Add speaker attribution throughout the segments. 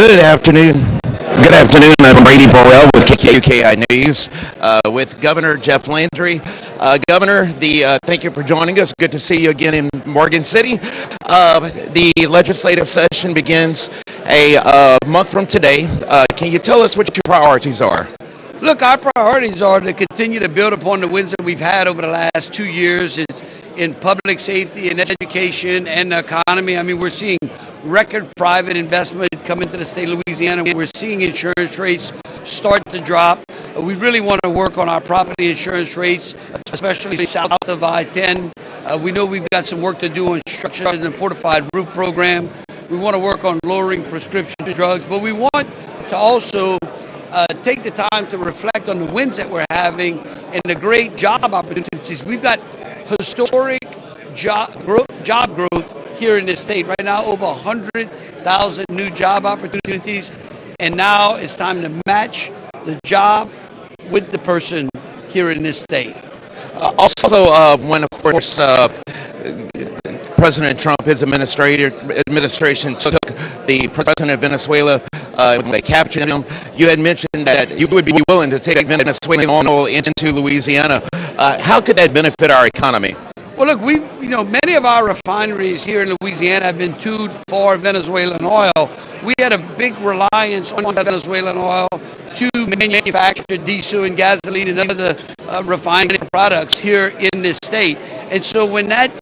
Speaker 1: Good afternoon. Good afternoon. I'm Brady Borrell with KUKI News with Governor Jeff Landry. Governor, thank you for joining us. Good to see you again in Morgan City. The legislative session begins a month from today. Can you tell us what your priorities are?
Speaker 2: Look, our priorities are to continue to build upon the wins that we've had over the last 2 years in public safety and education and the economy. I mean, we're seeing record private investment come into the state of Louisiana. We're seeing insurance rates start to drop. We really want to work on our property insurance rates, especially south of I-10. We know we've got some work to do on structures and fortified roof program. We want to work on lowering prescription drugs, but we want to also take the time to reflect on the wins that we're having and the great job opportunities. We've got historic job growth here in this state. Right now, over 100,000 new job opportunities, and now it's time to match the job with the person here in this state.
Speaker 1: When, of course, President Trump, his administration took the president of Venezuela, when they captured him, you had mentioned that you would be willing to take Venezuelan oil into Louisiana. How could that benefit our economy?
Speaker 2: Well, look, many of our refineries here in Louisiana have been tuned for Venezuelan oil. We had a big reliance on Venezuelan oil to manufacture diesel and gasoline and other refined products here in this state. And so when that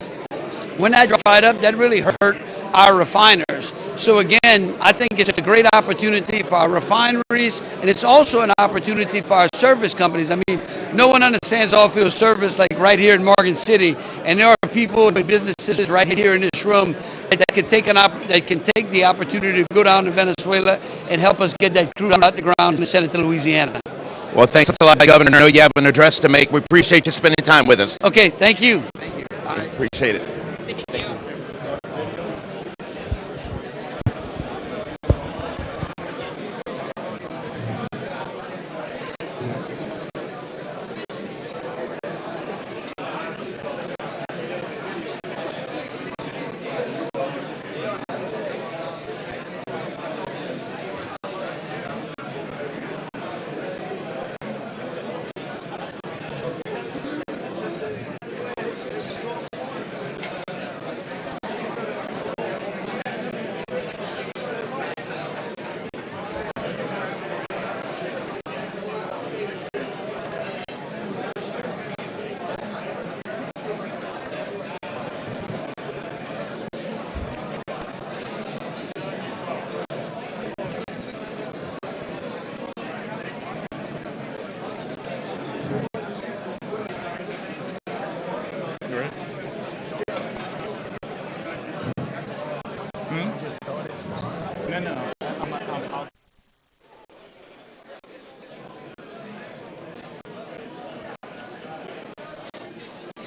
Speaker 2: dried up, that really hurt our refiners. So again, I think it's a great opportunity for our refineries, and it's also an opportunity for our service companies. I mean, no one understands oilfield service like right here in Morgan City, and there are people and businesses right here in this room that can take the opportunity to go down to Venezuela and help us get that crude out the ground and send it to Louisiana.
Speaker 1: Well, thanks a lot, Governor. I know you have an address to make. We appreciate you spending time with us.
Speaker 2: Okay, thank you.
Speaker 1: Appreciate it. Thank you.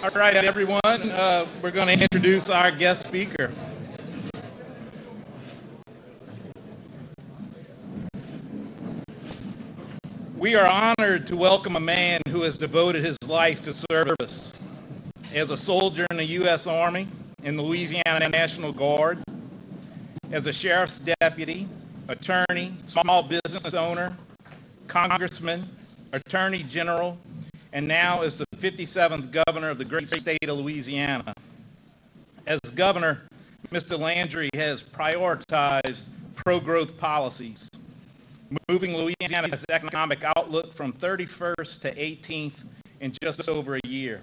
Speaker 3: All right, everyone, we're going to introduce our guest speaker. We are honored to welcome a man who has devoted his life to service as a soldier in the U.S. Army, in the Louisiana National Guard, as a sheriff's deputy, attorney, small business owner, congressman, attorney general, and now is the 57th governor of the great state of Louisiana. As governor, Mr. Landry has prioritized pro-growth policies, moving Louisiana's economic outlook from 31st to 18th in just over a year.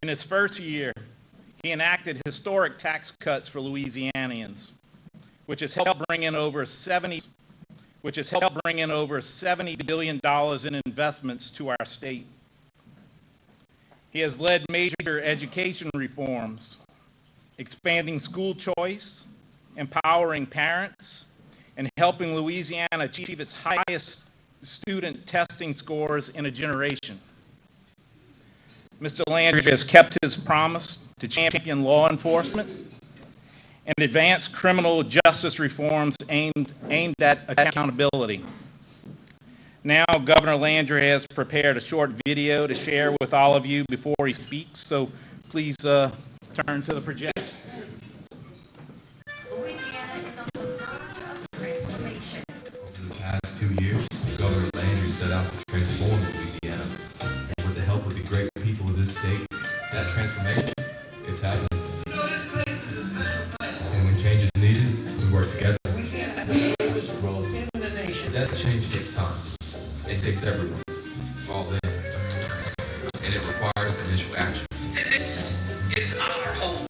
Speaker 3: In his first year, he enacted historic tax cuts for Louisianians, which has helped bring in over $70 billion in investments to our state. He has led major education reforms, expanding school choice, empowering parents, and helping Louisiana achieve its highest student testing scores in a generation. Mr. Landry has kept his promise to champion law enforcement and advance criminal justice reforms aimed at accountability. Now, Governor Landry has prepared a short video to share with all of you before he speaks, so please turn to the projector.
Speaker 4: Louisiana is on the last 2 years, Governor Landry set out to transform Louisiana. And with the help of the great people of this state, that transformation, it's happening. And when change is needed, we work together. Louisiana has the greatest growth in the nation. That change takes time. It takes everyone, all in. And it requires initial action.
Speaker 2: This is our home.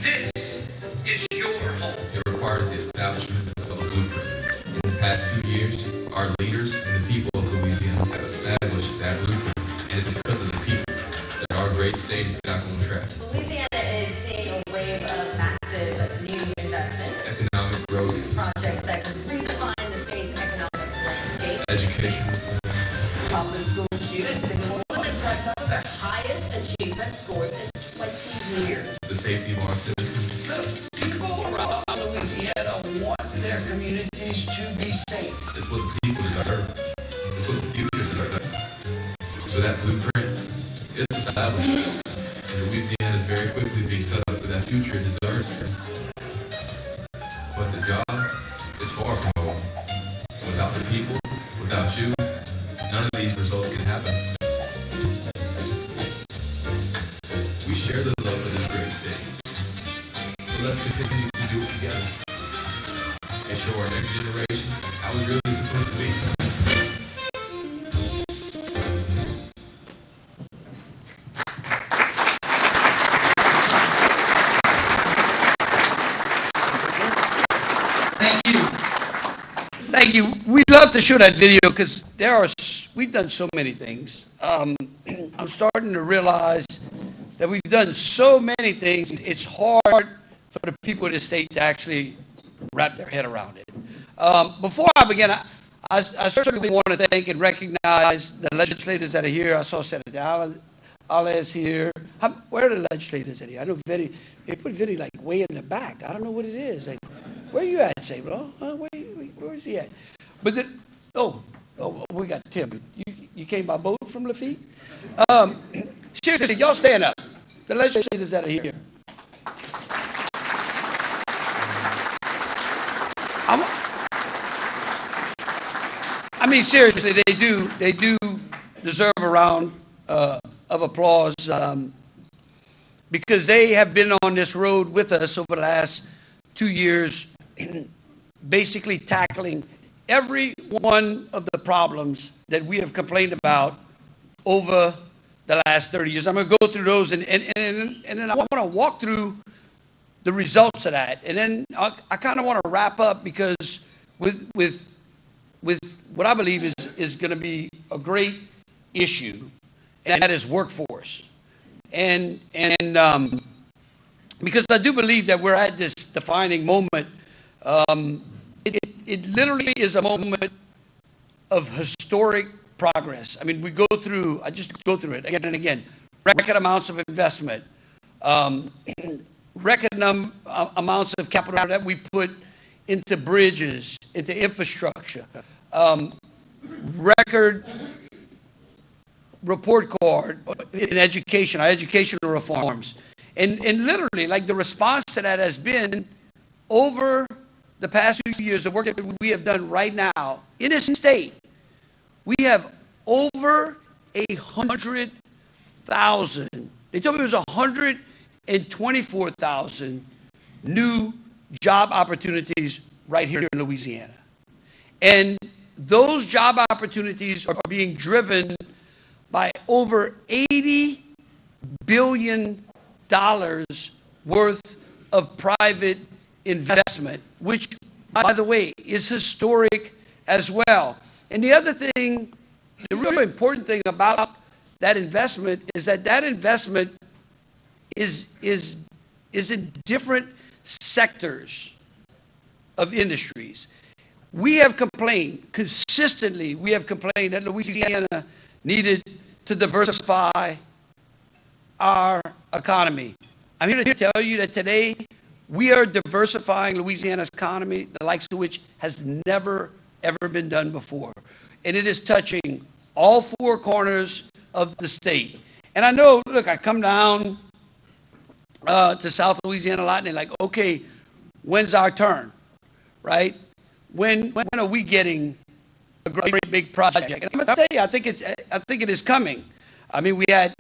Speaker 2: This is your home.
Speaker 4: It requires the establishment of a blueprint. In the past 2 years, our leaders and the people of Louisiana have established that blueprint. And it's because of the people that our great state is back on track.
Speaker 5: Louisiana is seeing a wave of massive new investments,
Speaker 4: Economic growth,
Speaker 5: projects that could redefine the state's economic landscape.
Speaker 4: education,
Speaker 5: Public school students in New Orleans have some of their highest achievement scores in 20 years.
Speaker 4: the safety of our citizens.
Speaker 2: People around Louisiana want their communities to be safe.
Speaker 4: It's what the people deserve. It's what the future deserves. So that blueprint is established. And Louisiana is very quickly being set up for that future it deserves. But the job is far from over. Without the people, without you, none of these results can happen. We share the love for this great state. So let's continue to do it together. And show our next generation how it's really supposed to be.
Speaker 2: Thank you. We love to show that video because we've done so many things. I'm starting to realize that we've done so many things. It's hard for the people of the state to actually wrap their head around it. Before I begin, I certainly want to thank and recognize the legislators that are here. I saw Senator Alves here. Where are the legislators that are here? I know they put Vinny like way in the back. I don't know what it is. Like, where you at, Sablo? Where is he at? But we got Tim. You came by boat from Lafitte? Seriously, y'all stand up. The legislators that are here. I mean, seriously, they do deserve a round of applause because they have been on this road with us over the last 2 years, basically tackling every one of the problems that we have complained about over the last 30 years. I'm going to go through those, and then I want to walk through the results of that, and then I kind of want to wrap up because with what I believe is going to be a great issue, and that is workforce, and because I do believe that we're at this defining moment. It literally is a moment of historic progress. I mean, I just go through it again and again. Record amounts of investment, record amounts of capital that we put into bridges, into infrastructure, record report card in education, our educational reforms. And literally, like the response to that has been over the past few years, the work that we have done right now in this state, we have over 100,000. They told me it was 124,000 new job opportunities right here in Louisiana. And those job opportunities are being driven by over $80 billion worth of private investment, which, by the way, is historic as well. And the other thing, the really important thing about that investment is that investment is in different sectors of industries. We have complained consistently, that Louisiana needed to diversify our economy. I'm here to tell you that today we are diversifying Louisiana's economy, the likes of which has never, ever been done before. And it is touching all four corners of the state. And I know, look, I come down to South Louisiana a lot, and they're like, okay, when's our turn, right? When are we getting a great big project. And I'm going to tell you, I think it is coming. I mean, we had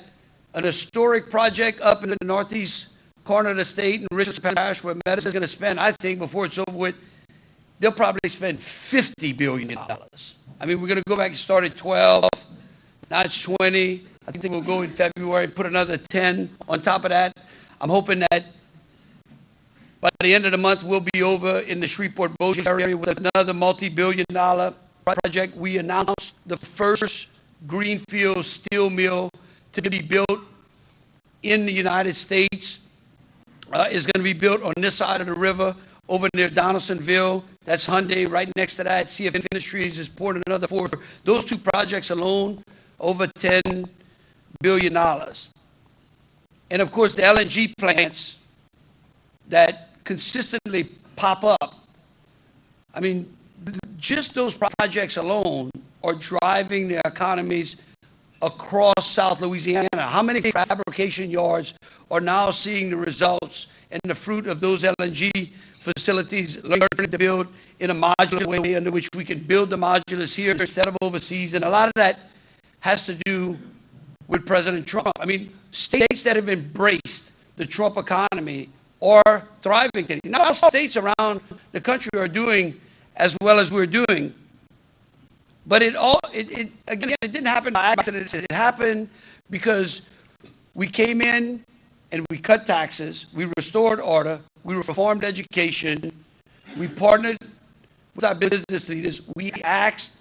Speaker 2: an historic project up in the northeast corner of the state in Richland Parish where Meta is going to spend, I think, before it's over with, they'll probably spend $50 billion. I mean, we're going to go back and start at 12, now it's 20. I think we'll go in February, put another 10 on top of that. I'm hoping that by the end of the month, we'll be over in the Shreveport-Bossier area with another multi-billion-dollar project. We announced the first greenfield steel mill to be built in the United States. Is going to be built on this side of the river over near Donaldsonville. That's Hyundai. Right next to that, CF Industries is pouring another 4. Those two projects alone, over $10 billion. And of course, the LNG plants that consistently pop up. I mean, just those projects alone are driving the economies across South Louisiana. How many fabrication yards are now seeing the results and the fruit of those LNG facilities, learning to build in a modular way under which we can build the modulars here instead of overseas? And a lot of that has to do with President Trump. I mean, states that have embraced the Trump economy are thriving today. Not all states around the country are doing as well as we're doing. But it didn't happen by accident. It happened because we came in and we cut taxes, we restored order, we reformed education, we partnered with our business leaders, we asked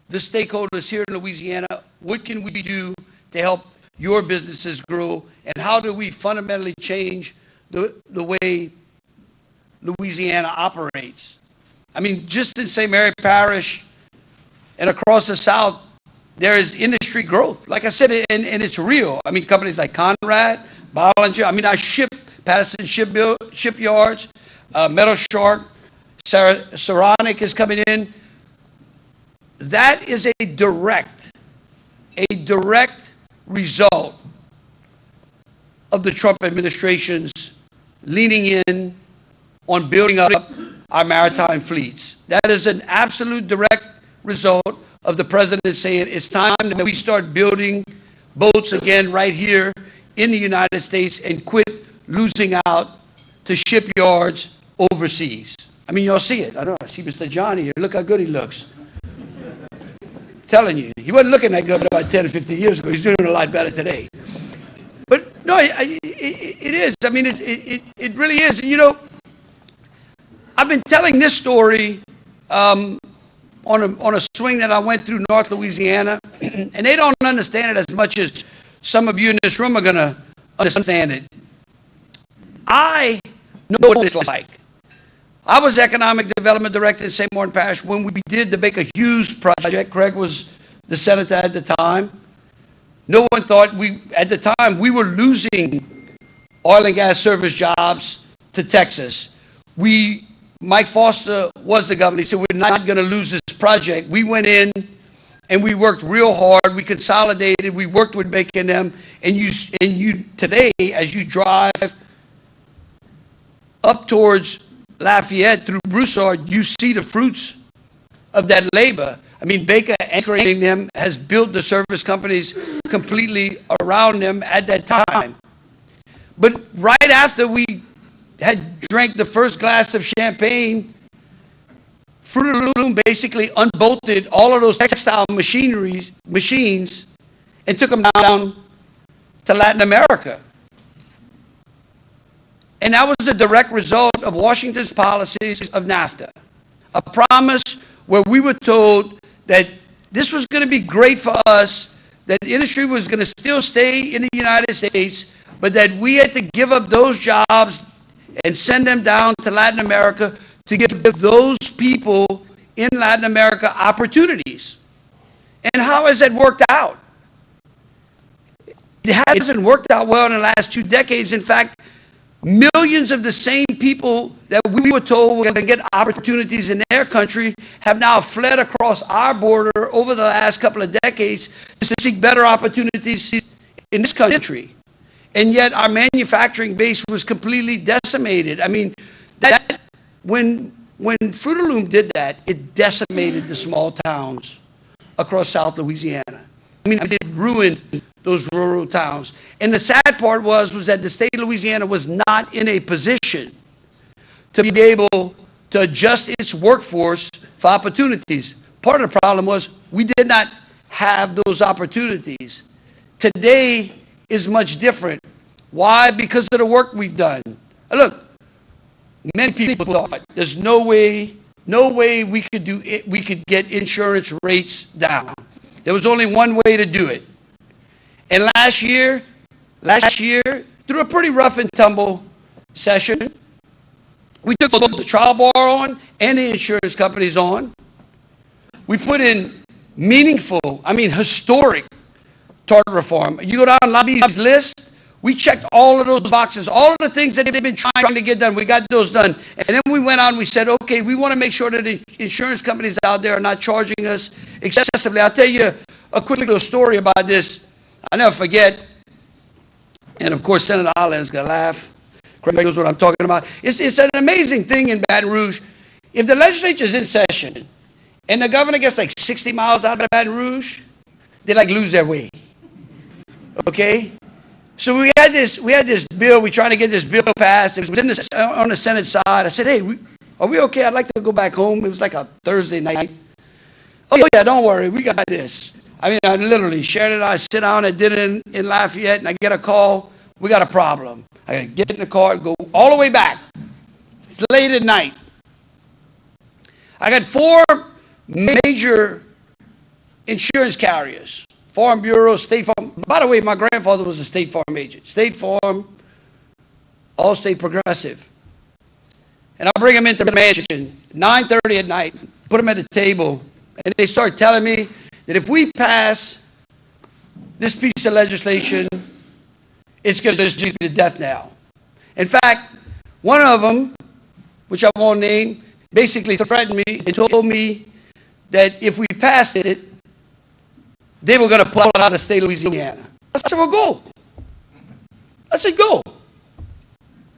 Speaker 2: the stakeholders here in Louisiana, what can we do to help your businesses grow, and how do we fundamentally change the way Louisiana operates? I mean, just in St. Mary Parish and across the South, there is industry growth. Like I said, and it's real. I mean, companies like Conrad, Bollinger, I mean, I ship Patterson shipyards, Metal Shark, Saronic is coming in. That is a direct result of the Trump administration's leaning in on building up our maritime fleets. That is an absolute direct result of the president saying it's time that we start building boats again right here in the United States and quit losing out to shipyards overseas. I mean, y'all see it. I know. I see Mr. Johnny here. Look how good he looks. Telling you, he wasn't looking that good about 10 or 15 years ago. He's doing a lot better today. But no, it is. I mean, it really is. And, you know, I've been telling this story on a swing that I went through North Louisiana, and they don't understand it as much as some of you in this room are going to understand it. I know what it's like. I was economic development director in St. Martin Parish when we did the Baker Hughes project. Craig was the senator at the time. No one thought at the time, we were losing oil and gas service jobs to Texas. Mike Foster was the governor. He said, we're not going to lose this project. We went in and we worked real hard. We consolidated. We worked with Baker and them. And you today, as you drive up towards Lafayette through Broussard, you see the fruits of that labor. I mean, Baker anchoring them has built the service companies completely around them at that time. But right after we had drank the first glass of champagne, Fruit of the Loom basically unbolted all of those textile machines and took them down to Latin America. And that was a direct result of Washington's policies of NAFTA, a promise where we were told that this was going to be great for us, that the industry was going to still stay in the United States, but that we had to give up those jobs and send them down to Latin America to give those people in Latin America opportunities. And how has that worked out? It hasn't worked out well in the last 2 decades. In fact, millions of the same people that we were told were going to get opportunities in their country have now fled across our border over the last couple of decades to seek better opportunities in this country. And yet our manufacturing base was completely decimated. I mean, that when When Fruit of Loom did that, it decimated the small towns across South Louisiana. I mean, it ruined those rural towns. And the sad part was that the state of Louisiana was not in a position to be able to adjust its workforce for opportunities. Part of the problem was we did not have those opportunities. Today is much different. Why? Because of the work we've done. Look, many people thought there's no way we could get insurance rates down. There was only one way to do it. And last year, through a pretty rough and tumble session, we took both the trial bar on and the insurance companies on. We put in meaningful, historic tort reform. You go down Lobby's list, we checked all of those boxes, all of the things that they've been trying to get done. We got those done. And then we went on, we said, okay, we want to make sure that the insurance companies out there are not charging us excessively. I'll tell you a quick little story about this. I'll never forget. And of course, Senator Allen's going to laugh. Craig knows what I'm talking about. It's an amazing thing in Baton Rouge. If the legislature's in session and the governor gets like 60 miles out of Baton Rouge, they like lose their way. Okay? So we had this bill, we're trying to get this bill passed. It was on the Senate side. I said, hey, are we okay? I'd like to go back home. It was like a Thursday night. Oh yeah, don't worry, we got this. I literally, Sharon and I sit down at dinner in Lafayette, and I get a call, we got a problem. I gotta get in the car, go all the way back. It's late at night. I got 4 major insurance carriers. Farm Bureau, State Farm. By the way, my grandfather was a State Farm agent. State Farm, Allstate Progressive. And I bring them into the mansion, 9:30 at night, put them at the table, and they start telling me that if we pass this piece of legislation, it's going to just be the death knell. In fact, one of them, which I won't name, basically threatened me and told me that if we passed it, they were going to pull out of the state of Louisiana. I said, well, go. I said, go.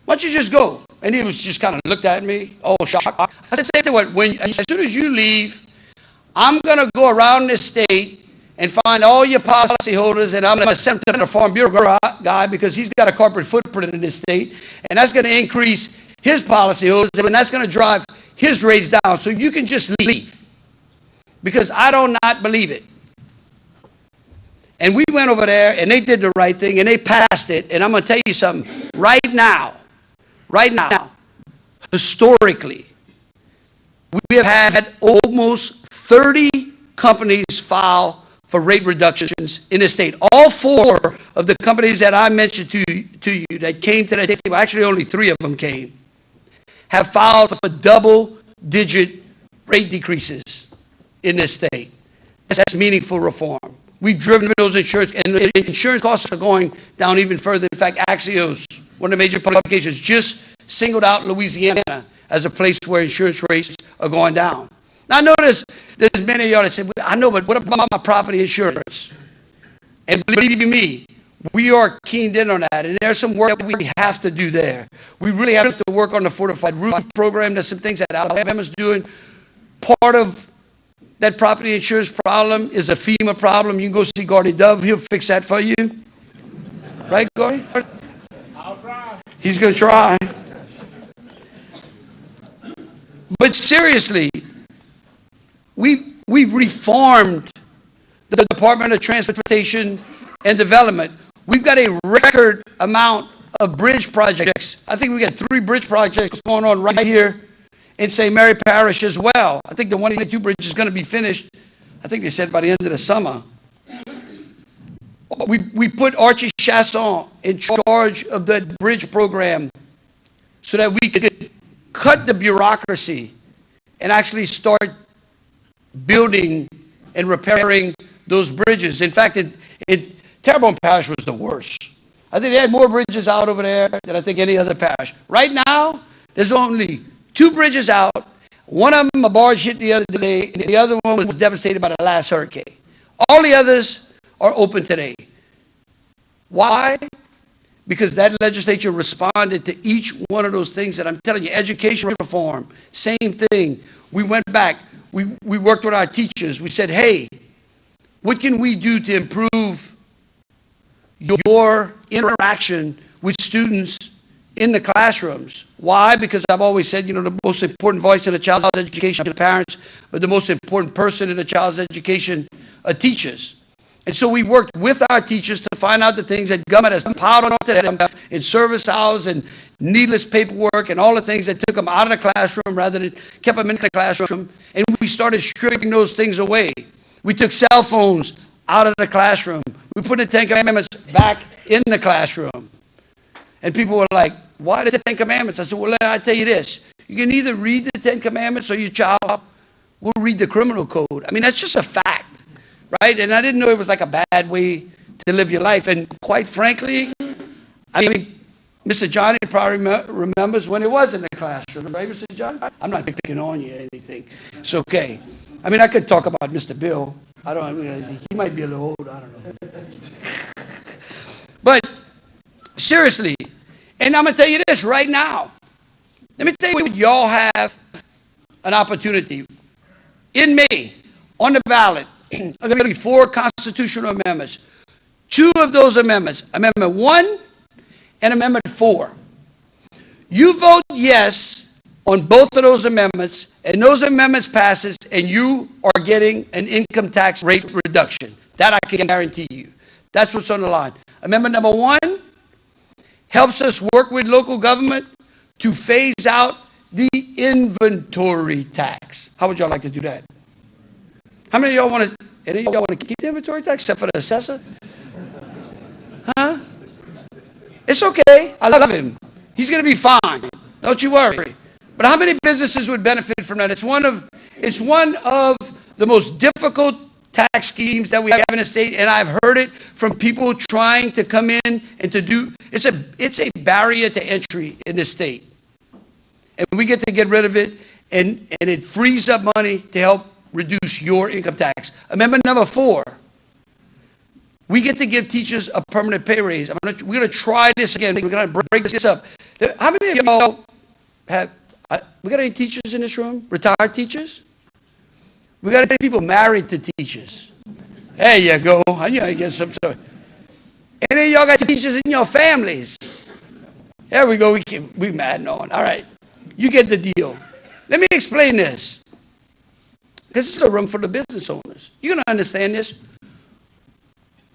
Speaker 2: Why don't you just go? And he was just kind of looked at me, all shocked. I said, say what, as soon as you leave, I'm going to go around this state and find all your policyholders, and I'm going to send them to the Farm Bureau guy because he's got a corporate footprint in this state, and that's going to increase his policyholders, and that's going to drive his rates down. So you can just leave because I do not believe it. And we went over there, and they did the right thing, and they passed it. And I'm going to tell you something. Right now, historically, we have had almost 30 companies file for rate reductions in the state. All 4 of the companies that I mentioned to you that came to that table, actually only 3 of them came, have filed for double-digit rate decreases in this state. That's meaningful reform. We've driven those insurance, and the insurance costs are going down even further. In fact, Axios, one of the major publications, just singled out Louisiana as a place where insurance rates are going down. Now, I notice there's many of y'all that say, I know, but what about my property insurance? And believe me, we are keened in on that, and there's some work that we have to do there. We really have to work on the fortified roof program. There's some things that Alabama's doing. Part of that property insurance problem is a FEMA problem. You can go see Gordy Dove. He'll fix that for you. Right, Gordy?
Speaker 3: I'll try.
Speaker 2: He's going to try. But seriously, we've reformed the Department of Transportation and Development. We've got a record amount of bridge projects. I think we got 3 bridge projects going on right here in St. Mary Parish as well. I think the 182 bridge is going to be finished, I think they said by the end of the summer. We put Archie Chasson in charge of the bridge program so that we could cut the bureaucracy and actually start building and repairing those bridges. In fact, Terrebonne Parish was the worst. I think they had more bridges out over there than I think any other parish. Right now, there's only 2 bridges out. One of them, a barge hit the other day, and the other one was devastated by the last hurricane. All the others are open today. Why? because that legislature responded to each one of those things that I'm telling you. Education reform, same thing. We went back, we worked with our teachers. We said, hey, what can we do to improve your interaction with students in the classrooms? Why? Because I've always said, the most important voice in a child's education are parents, but the most important person in a child's education are teachers. And so we worked with our teachers to find out the things that government has piled onto them in service hours and needless paperwork and all the things that took them out of the classroom rather than kept them in the classroom. And we started stripping those things away. We took cell phones out of the classroom. We put the Ten Commandments back in the classroom. And people were like, why the Ten Commandments? I said, well, I tell you this. You can either read the Ten Commandments or your child will read the criminal code. I mean, that's just a fact, right? And I didn't know it was like a bad way to live your life. And quite frankly, I mean, Mr. Johnny probably remembers when it was in the classroom, right, Mr. John? I'm not picking on you or anything. It's okay. I mean, I could talk about Mr. Bill. He might be a little old. I don't know. But seriously, and I'm going to tell you this right now. Let me tell you what, y'all have an opportunity. In May, on the ballot, are going to be 4 constitutional amendments. 2 of those amendments, Amendment 1 and Amendment 4. You vote yes on both of those amendments, and those amendments passes, and you are getting an income tax rate reduction. That I can guarantee you. That's what's on the line. Amendment number 1 helps us work with local government to phase out the inventory tax. How would y'all like to do that? How many of y'all want to keep the inventory tax except for the assessor? Huh? It's okay. I love him. He's going to be fine. Don't you worry. But how many businesses would benefit from that? It's one of the most difficult tax schemes that we have in the state, and I've heard it from people trying to come in and to do. It's a barrier to entry in the state, and we get to get rid of it, and it frees up money to help reduce your income tax. Amendment number 4. We get to give teachers a permanent pay raise. We're going to try this again. We're going to break this up. How many of y'all we got any teachers in this room? Retired teachers? We got any people married to teachers? There you go. I knew I'd get some. Any of y'all got teachers in your families? There we go. We mad and on. All right. You get the deal. Let me explain this. This is a room for the business owners. You're going to understand this.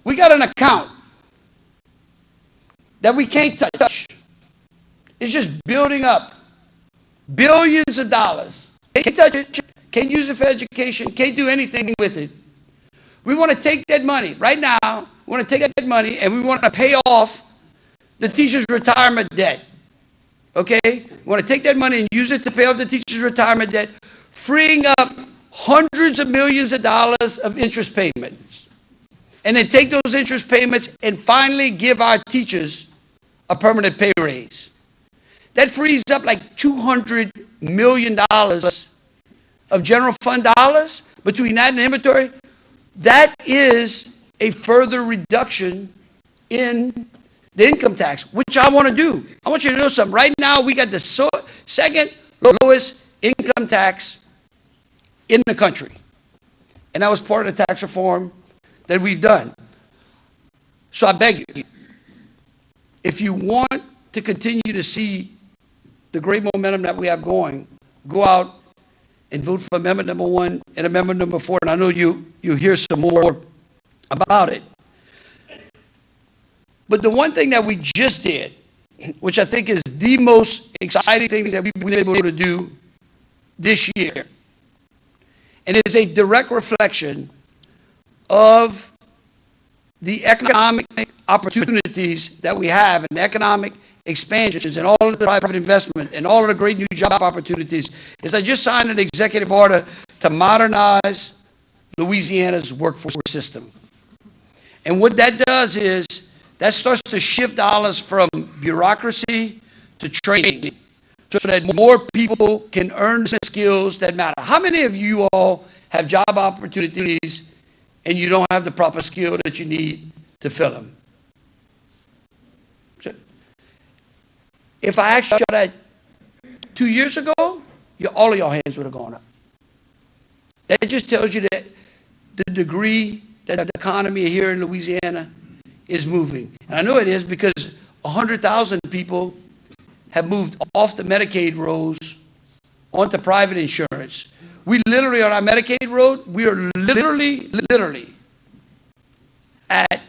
Speaker 2: We got an account that we can't touch. It's just building up. Billions of dollars. Can't touch it. Can't use it for education. Can't do anything with it. We want to take that money. Right now, we want to take that money and we want to pay off the teacher's retirement debt. Okay? We want to take that money and use it to pay off the teacher's retirement debt, freeing up hundreds of millions of dollars of interest payments. And then take those interest payments and finally give our teachers a permanent pay raise. That frees up like $200 million of general fund dollars between that and inventory. That is a further reduction in the income tax, which I want to do. I want you to know something. Right now, we got the second lowest income tax in the country. And that was part of the tax reform that we've done. So I beg you, if you want to continue to see the great momentum that we have going, go out and vote for Amendment number 1 and Amendment number 4. And I know you'll hear some more about it. But the one thing that we just did, which I think is the most exciting thing that we've been able to do this year, and it is a direct reflection of the economic opportunities that we have and economic expansions and all of the private investment and all of the great new job opportunities, is I just signed an executive order to modernize Louisiana's workforce system. And what that does is that starts to shift dollars from bureaucracy to training so that more people can earn the skills that matter. How many of you all have job opportunities and you don't have the proper skill that you need to fill them? If I asked you that 2 years ago, all of your hands would have gone up. That just tells you that the degree that the economy here in Louisiana is moving. And I know it is because 100,000 people have moved off the Medicaid rolls onto private insurance. We literally, on our Medicaid road, we are literally at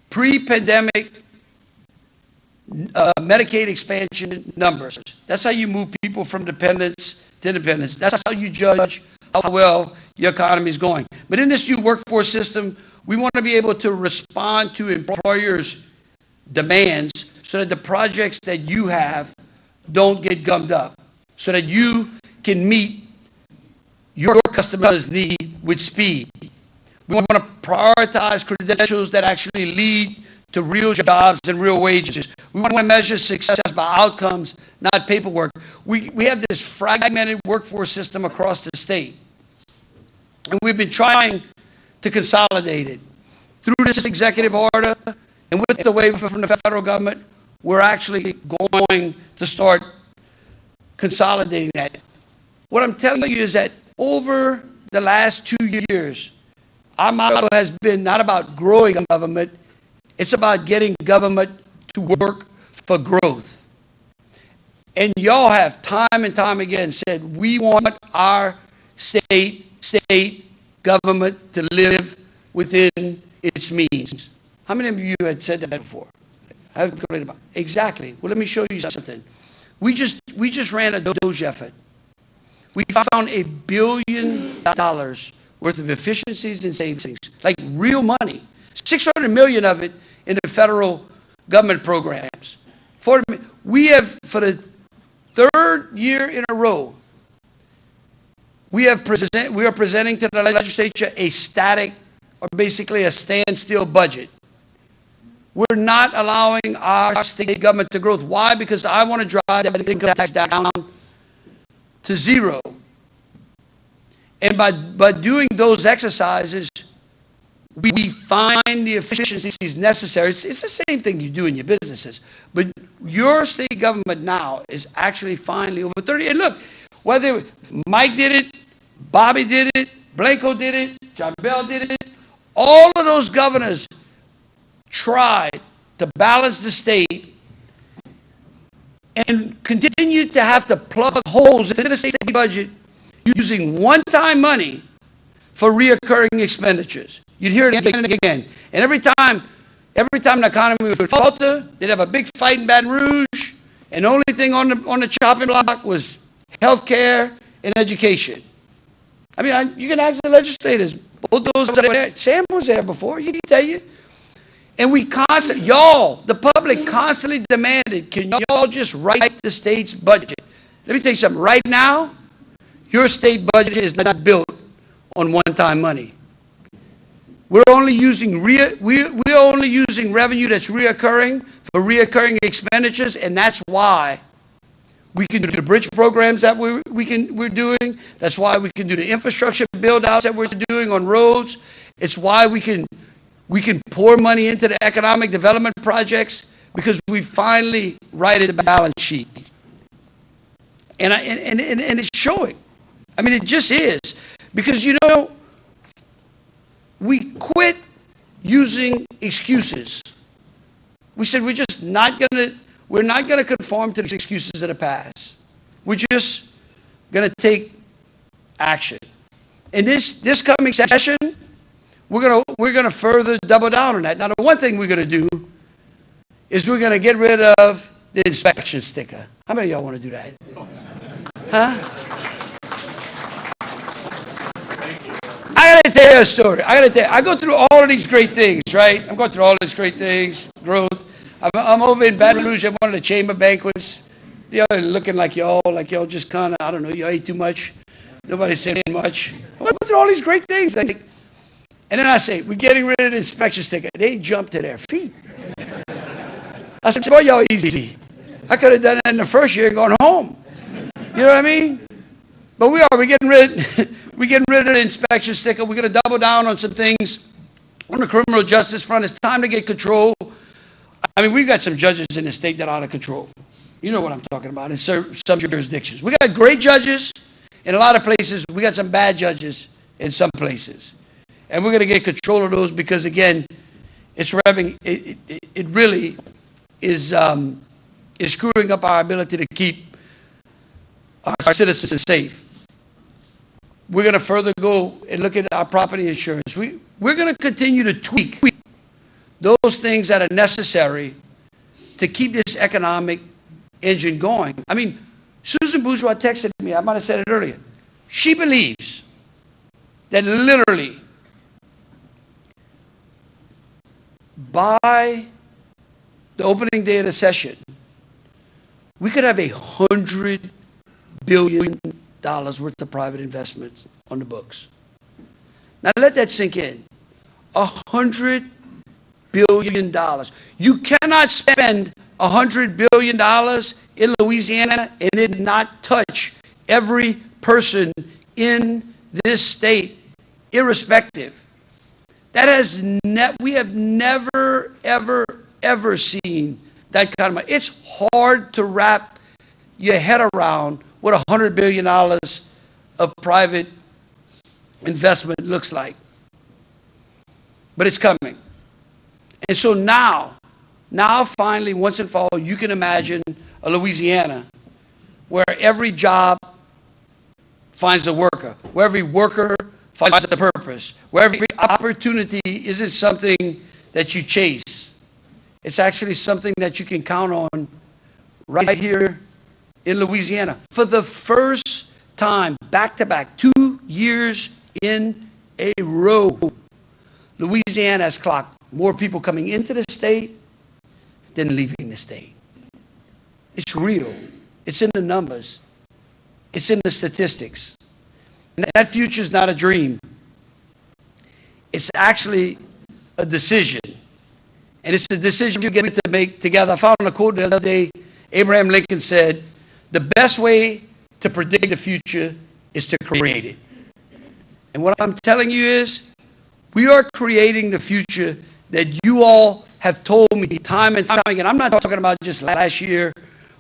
Speaker 2: pre-pandemic Medicaid expansion numbers. That's how you move people from dependence to independence. That's how you judge how well your economy is going. But in this new workforce system, we want to be able to respond to employers' demands so that the projects that you have don't get gummed up, so that you can meet your customers' need with speed. We want to prioritize credentials that actually lead to real jobs and real wages. We want to measure success by outcomes, not paperwork. We have this fragmented workforce system across the state, and we've been trying to consolidate it. Through this executive order and with the waiver from the federal government, we're actually going to start consolidating that. What I'm telling you is that over the last 2 years, our motto has been not about growing government, it's about getting government to work for growth. And y'all have time and time again said, we want our state government to live within its means. How many of you had said that before? I've complained about. Exactly. Well, let me show you something. We just ran a DOGE effort. We found $1 billion worth of efficiencies and savings, like real money. 600 million of it in the federal government programs. We have, for the third year in a row, we are presenting to the legislature a static, or basically a standstill budget. We're not allowing our state government to grow. Why? Because I want to drive that income tax down to zero. And by doing those exercises, we find the efficiencies necessary. It's the same thing you do in your businesses. But your state government now is actually finally over 30. And look, whether Mike did it, Bobby did it, Blanco did it, John Bell did it, all of those governors tried to balance the state and continue to have to plug holes in the state budget using one-time money for reoccurring expenditures. You'd hear it again and again. And every time the economy would falter, they'd have a big fight in Baton Rouge, and the only thing on the chopping block was health care and education. I mean, you can ask the legislators. Both those are there. Sam was there before, he can tell you. And we constantly, the public constantly demanded, can y'all just write the state's budget? Let me tell you something. Right now, your state budget is not built on one-time money. We're only using revenue that's reoccurring for reoccurring expenditures, and that's why we can do the bridge programs that we're doing. That's why we can do the infrastructure build-outs that we're doing on roads. It's why we can pour money into the economic development projects, because we finally righted the balance sheet. And it's showing. I mean, it just is. Because, we quit using excuses. We said we're not going to conform to the excuses of the past. We're just going to take action. In this coming session, we're going to further double down on that. Now, the one thing we're going to do is we're going to get rid of the inspection sticker. How many of y'all want to do that? Huh? I got to tell you a story. I go through all of these great things, right? I'm going through all these great things, growth. I'm over in Baton Rouge at one of the chamber banquets. Y'all looking like y'all just kind of, I don't know, y'all ate too much. Nobody's saying much. I go through all these great things. And then I say, we're getting rid of the inspection sticker. They jump to their feet. I said, boy, y'all easy. I could have done it in the first year and gone home. You know what I mean? But we're getting rid of the inspection sticker. We're going to double down on some things on the criminal justice front. It's time to get control. I mean, we've got some judges in the state that are out of control. You know what I'm talking about in some jurisdictions. We got great judges in a lot of places. We got some bad judges in some places. And we're going to get control of those because, again, it really is screwing up our ability to keep our citizens safe. We're going to further go and look at our property insurance. We're going to continue to tweak those things that are necessary to keep this economic engine going. I mean, Susan Bourgeois texted me, I might have said it earlier. She believes that literally by the opening day of the session, we could have $100 billion worth of private investments on the books. Now let that sink in. $100 billion. You cannot spend $100 billion in Louisiana and it not touch every person in this state, irrespective. That we have never, ever seen that kind of money. It's hard to wrap your head around what $100 billion of private investment looks like. But it's coming. And so now finally, once and for all, you can imagine a Louisiana where every job finds a worker, where every worker finds a purpose, where every opportunity isn't something that you chase. It's actually something that you can count on right here in Louisiana. For the first time, back-to-back, 2 years in a row, Louisiana has clocked more people coming into the state than leaving the state. It's real. It's in the numbers. It's in the statistics. And that future is not a dream. It's actually a decision. And it's a decision you get to make together. I found a quote the other day. Abraham Lincoln said, the best way to predict the future is to create it. And what I'm telling you is, we are creating the future that you all have told me time and time again. I'm not talking about just last year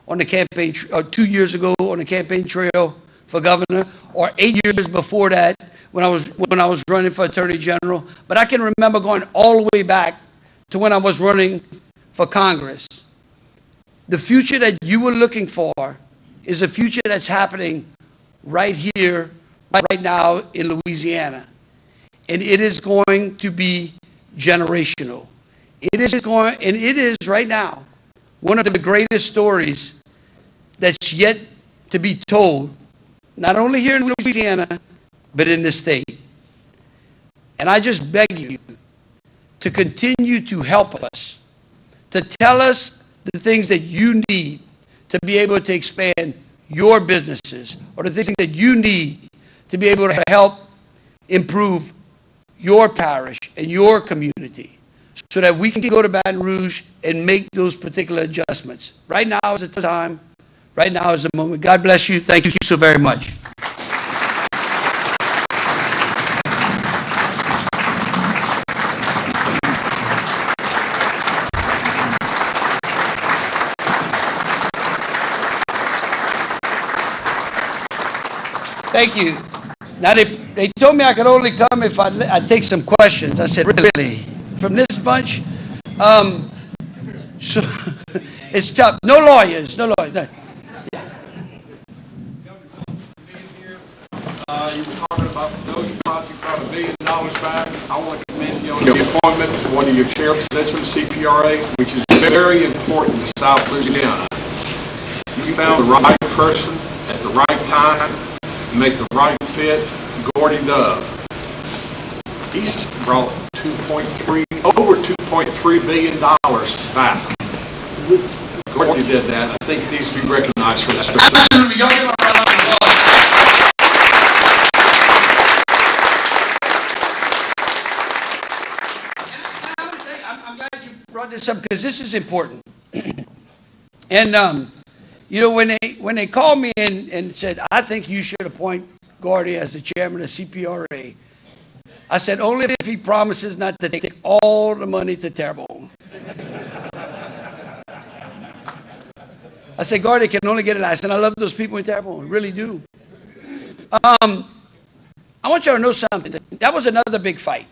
Speaker 2: on the campaign, or 2 years ago on the campaign trail for governor, or 8 years before that when I was running for attorney general. But I can remember going all the way back to when I was running for Congress. The future that you were looking for is a future that's happening right here, right now in Louisiana. And it is going to be generational. It is right now one of the greatest stories that's yet to be told, not only here in Louisiana, but in this state. And I just beg you to continue to help us, to tell us the things that you need to be able to expand your businesses, or the things that you need to be able to help improve your parish and your community, so that we can go to Baton Rouge and make those particular adjustments. Right now is the time. Right now is the moment. God bless you. Thank you so very much. Thank you. Now, they told me I could only come if I take some questions. I said, really? From this bunch? So it's tough. No lawyers. No.
Speaker 6: You were talking about the Doge project, about $1 billion back. I want to commend you on your appointment to one of your chair positions with CPRA, which is very important to South Louisiana. You found the right person at the right time to make the right fit, Gordy Dove. He's brought over $2.3 billion back. Gordy did that. I think he needs to be recognized for that.
Speaker 2: Absolutely. Y'all give a round of applause. I'm glad you brought this up because this is important. And when they called me in and said, I think you should appoint Gordy as the chairman of CPRA, I said, only if he promises not to take all the money to Terrebonne. I I say, God, they can only get it last. And I love those people in Terrebonne, really do. I want y'all to know something. That was another big fight.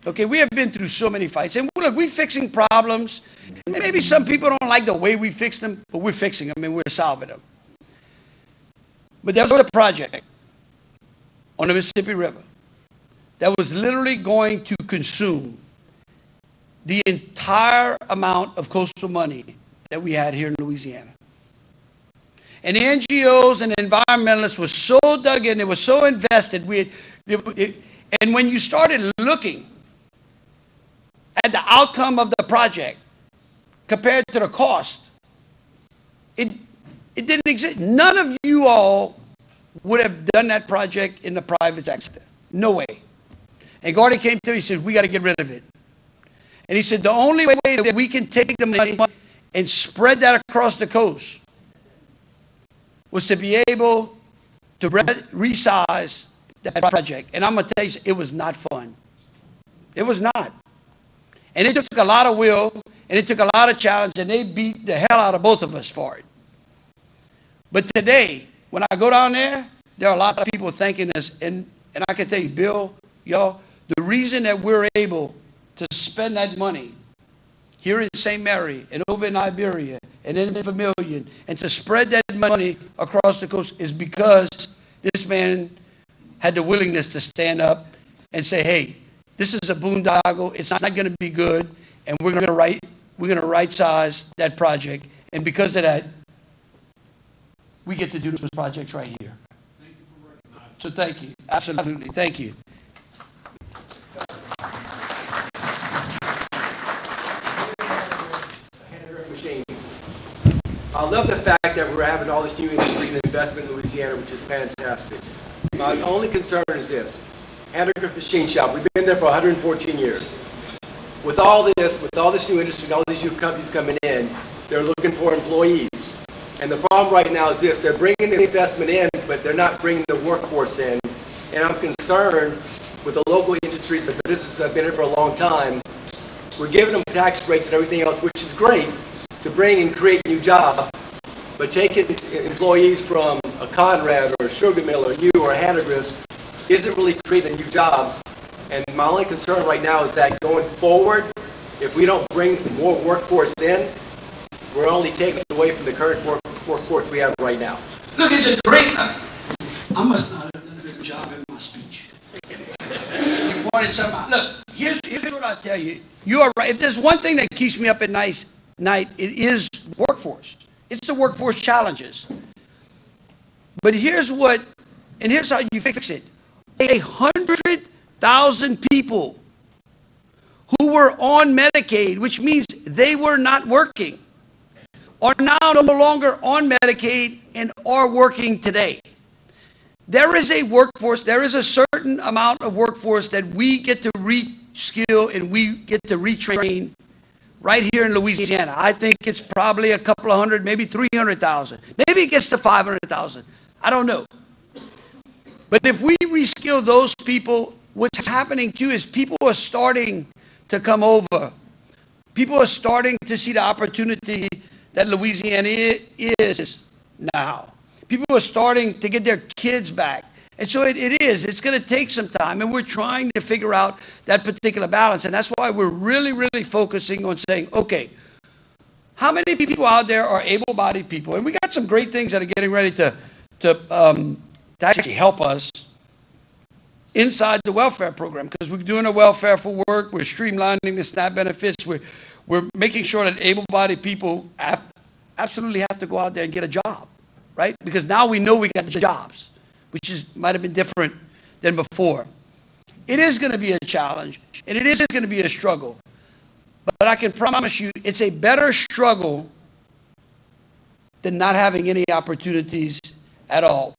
Speaker 2: Okay, we have been through so many fights. And look, we're fixing problems. And maybe some people don't like the way we fix them, but we're fixing them and we're solving them. But there was a project on the Mississippi River that was literally going to consume the entire amount of coastal money that we had here in Louisiana. And the NGOs and the environmentalists were so dug in, they were so invested. And when you started looking at the outcome of the project compared to the cost, it didn't exist. None of you all would have done that project in the private sector. No way. And Gordy came to me and said, we got to get rid of it. And he said, the only way that we can take the money and spread that across the coast was to be able to resize that project. And I'm going to tell you, it was not fun. It was not. And it took a lot of will, and it took a lot of challenge, and they beat the hell out of both of us for it. But today, when I go down there, there are a lot of people thanking us. And I can tell you, Bill, y'all, the reason that we're able to spend that money here in St. Mary and over in Iberia and in Vermilion and to spread that money across the coast is because this man had the willingness to stand up and say, hey, this is a boondoggle. It's not going to be good, and we're going to right size that project. And because of that, we get to do those projects right here. Thank you for recognizing. So thank you. Absolutely. Thank you.
Speaker 7: I love the fact that we're having all this new industry and investment in Louisiana, which is fantastic. My only concern is this. Handicraft Machine Shop, we've been there for 114 years. With all this new industry and all these new companies coming in, they're looking for employees. And the problem right now is this. They're bringing the investment in, but they're not bringing the workforce in. And I'm concerned with the local industries, the businesses that have been here for a long time. We're giving them tax breaks and everything else, which is great, to bring and create new jobs, but taking employees from a Conrad or a Sugar Mill or you or a Handicraft isn't really creating new jobs. And my only concern right now is that going forward, if we don't bring more workforce in, we're only taking away from the current workforce we have right now.
Speaker 2: Look, it's a great. I must not have done a good job in my speech. You pointed something out. Look, here's what I tell you. You are right. If there's one thing that keeps me up at night, it is workforce. It's the workforce challenges. But here's how you fix it. 100,000 people who were on Medicaid, which means they were not working, are now no longer on Medicaid and are working today. There is a workforce, there is a certain amount of workforce that we get to reskill and we get to retrain right here in Louisiana. I think it's probably a couple of hundred, maybe 300,000. Maybe it gets to 500,000. I don't know. But if we reskill those people, what's happening too is people are starting to come over. People are starting to see the opportunity that Louisiana is now. People are starting to get their kids back. And so it's going to take some time, and we're trying to figure out that particular balance. And that's why we're really, really focusing on saying, okay, how many people out there are able-bodied people? And we got some great things that are getting ready to actually help us inside the welfare program, because we're doing a welfare for work, we're streamlining the SNAP benefits, we're making sure that able-bodied people absolutely have to go out there and get a job, right? Because now we know we got the jobs, which might have been different than before. It is going to be a challenge, and it is going to be a struggle. But I can promise you, it's a better struggle than not having any opportunities at all.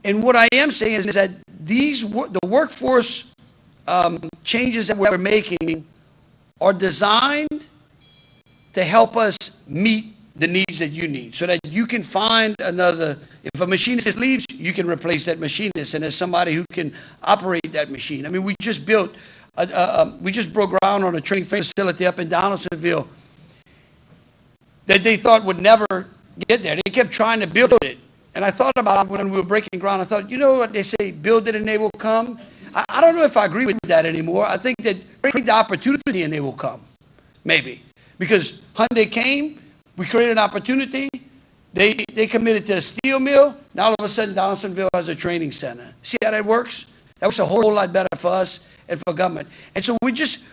Speaker 2: And what I am saying is that the workforce changes that we're making are designed to help us meet the needs that you need, so that you can find another. If a machinist leaves, you can replace that machinist, and there's somebody who can operate that machine. I mean, we just broke ground on a training facility up in Donaldsonville that they thought would never get there. They kept trying to build it. And I thought about it when we were breaking ground. I thought, you know what they say, build it and they will come. I don't know if I agree with that anymore. I think that create the opportunity and they will come, maybe. Because Hyundai came, we created an opportunity. They committed to a steel mill. Now all of a sudden Donaldsonville has a training center. See how that works? That works a whole lot better for us and for government. And so we're just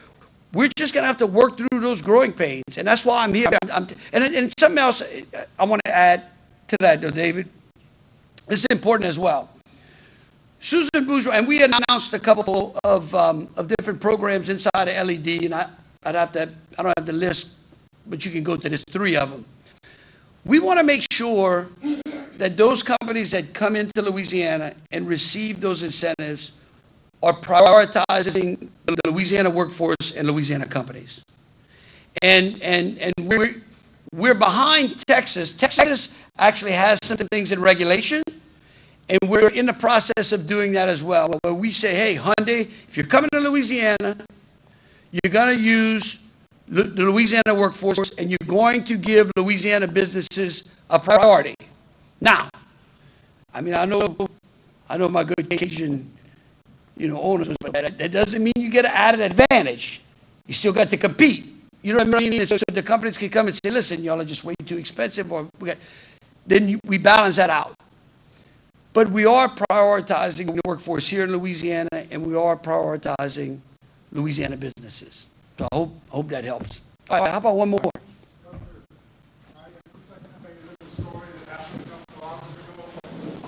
Speaker 2: going to have to work through those growing pains. And that's why I'm here. And something else I want to add to that, though, David. This is important as well. Susan Bourgeois, and we announced a couple of different programs inside of LED, and I don't have the list, but you can go to this, 3 of them. We want to make sure that those companies that come into Louisiana and receive those incentives are prioritizing the Louisiana workforce and Louisiana companies. And we're behind Texas. Texas actually has some things in regulation, and we're in the process of doing that as well, where we say, hey, Hyundai, if you're coming to Louisiana, you're going to use the Louisiana workforce, and you're going to give Louisiana businesses a priority. Now, I mean, I know my good Cajun, owners, but that doesn't mean you get an added advantage. You still got to compete. You know what I mean? So the companies can come and say, listen, y'all are just way too expensive, or we balance that out. But we are prioritizing the workforce here in Louisiana, and we are prioritizing Louisiana businesses. So I hope that helps. All right, how about one more?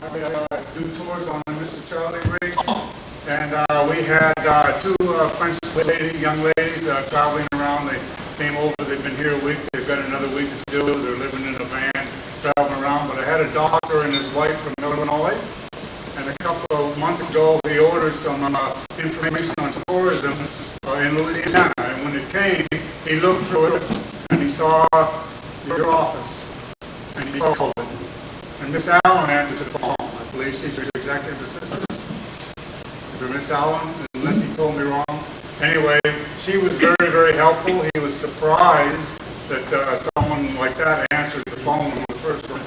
Speaker 8: I do tours on the Mr. Charlie rig, and we had 2 French young ladies traveling around. They came over, they've been here a week, they've got another week to do. They're living in a van, traveling around. But I had a doctor and his wife from Illinois, and a couple of months ago he ordered some information on tourism in Louisiana. And when it came, he looked through it, and he saw your office, and he called it. And Miss Allen answered the phone. I believe she's your executive assistant. Is there Miss Allen? Unless he told me wrong. Anyway, she was very, very helpful. He was surprised that someone like that answered the phone when the first one.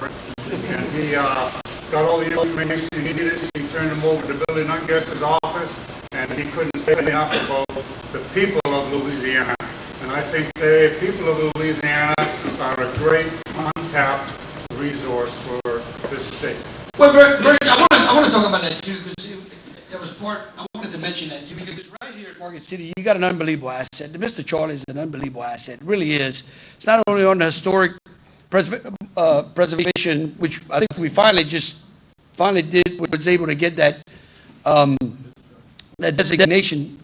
Speaker 8: And he got all the information he needed. He turned him over to Billy Nunguest's office, and he couldn't say enough about the people of Louisiana. And I think the people of Louisiana are a great untapped resource for this state.
Speaker 2: Well, I want to talk about that too, because that was part. I wanted to mention that too, because right here at Morgan City, you got an unbelievable asset. Mr. Charlie is an unbelievable asset. It really is. It's not only on the historic preservation, which I think we finally was able to get that designation,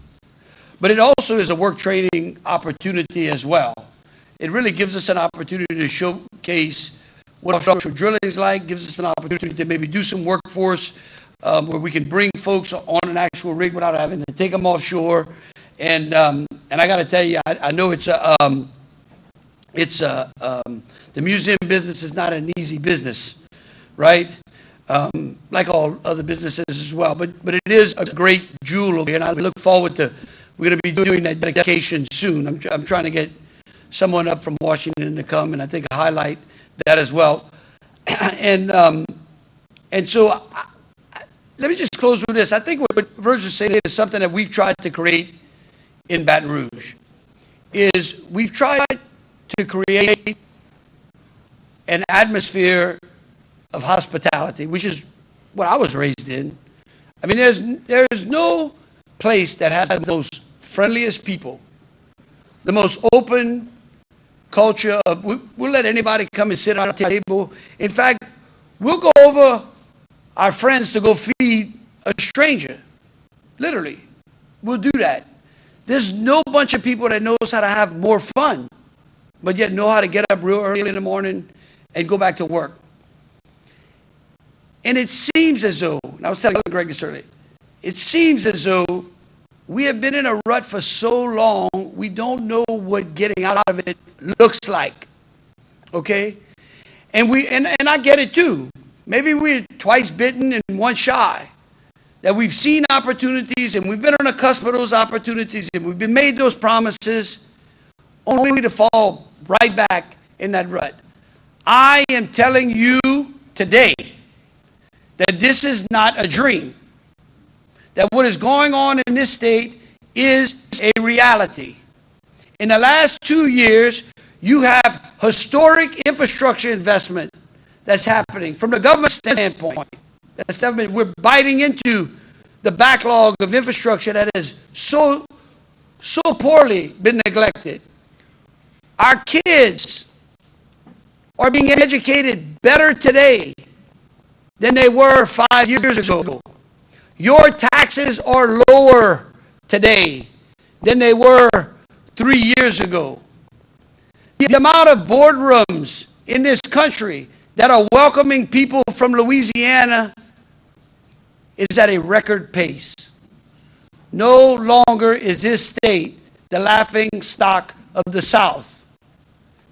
Speaker 2: but it also is a work training opportunity as well. It really gives us an opportunity to showcase what offshore drilling is like, gives us an opportunity to maybe do some workforce where we can bring folks on an actual rig without having to take them offshore. And I got to tell you, I know the museum business is not an easy business, right? Like all other businesses as well. But it is a great jewel over here, and I look forward to, we're going to be doing that dedication soon. I'm trying to get someone up from Washington to come, and I think highlight that as well. And so let me just close with this. I think what Virgil said is something that we've tried to create in Baton Rouge, is we've tried to create an atmosphere of hospitality, which is what I was raised in. I mean, there's no place that has the most friendliest people, the most open culture of, we'll let anybody come and sit at our table. In fact, we'll go over our friends to go feed a stranger. Literally, we'll do that. There's no bunch of people that knows how to have more fun, but yet know how to get up real early in the morning and go back to work. And it seems as though, and I was telling Greg this earlier, it seems as though we have been in a rut for so long, we don't know what getting out of it looks like. Okay? And I get it too. Maybe we're twice bitten and once shy. That we've seen opportunities and we've been on the cusp of those opportunities and we've been made those promises only to fall right back in that rut. I am telling you today that this is not a dream, that what is going on in this state is a reality. In the last 2 years, you have historic infrastructure investment that's happening from the government standpoint. We're biting into the backlog of infrastructure that has so poorly been neglected. Our kids are being educated better today than they were 5 years ago. Your taxes are lower today than they were 3 years ago. The amount of boardrooms in this country that are welcoming people from Louisiana is at a record pace. No longer is this state the laughing stock of the South.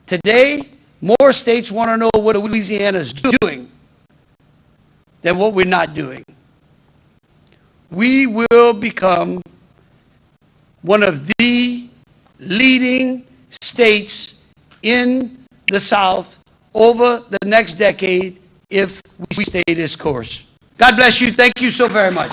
Speaker 2: Today, more states want to know what Louisiana is doing than what we're not doing. We will become one of the leading states in the South over the next decade if we stay this course. God bless you. Thank you so very much.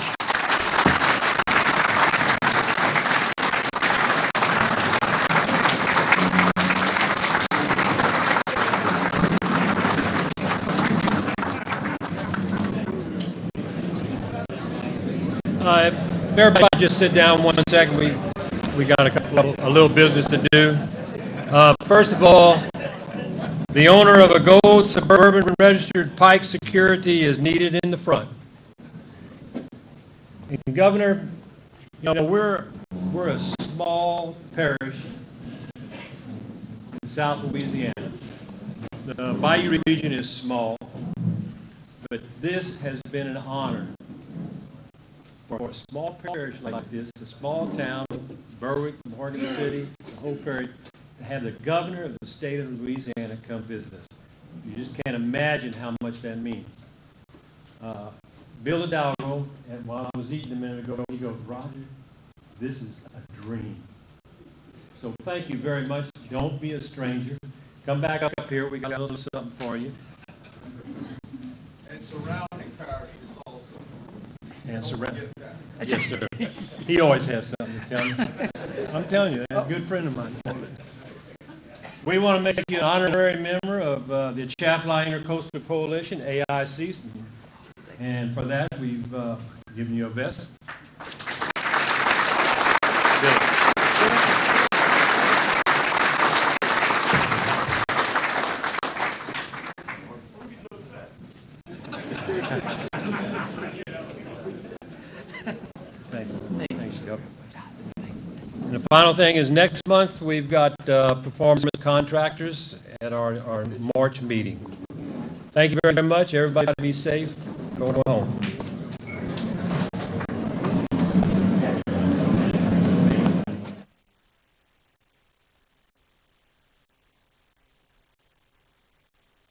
Speaker 9: Everybody just sit down 1 second. We got a little business to do. First of all, the owner of a gold suburban registered Pike security is needed in the front. And Governor, we're a small parish in South Louisiana. The Bayou region is small, but this has been an honor for a small parish like this, a small town, Berwick, Morgan City, the whole parish, to have the governor of the state of Louisiana come visit us. You just can't imagine how much that means. Bill Hidalgo, and while I was eating a minute ago, he goes, Roger, this is a dream. So thank you very much. Don't be a stranger. Come back up here. We got a little something for you.
Speaker 6: And surrounding parishes also.
Speaker 9: And surrounding. Yes, sir. He always has something to tell me. I'm telling you, a good friend of mine. We want to make you an honorary member of the Atchafalaya Intracoastal Coalition, AIC, and for that we've given you a vest. Thanks, Governor. And the final thing is next month we've got performance contractors at our March meeting. Thank you very much. Everybody be safe. Go well.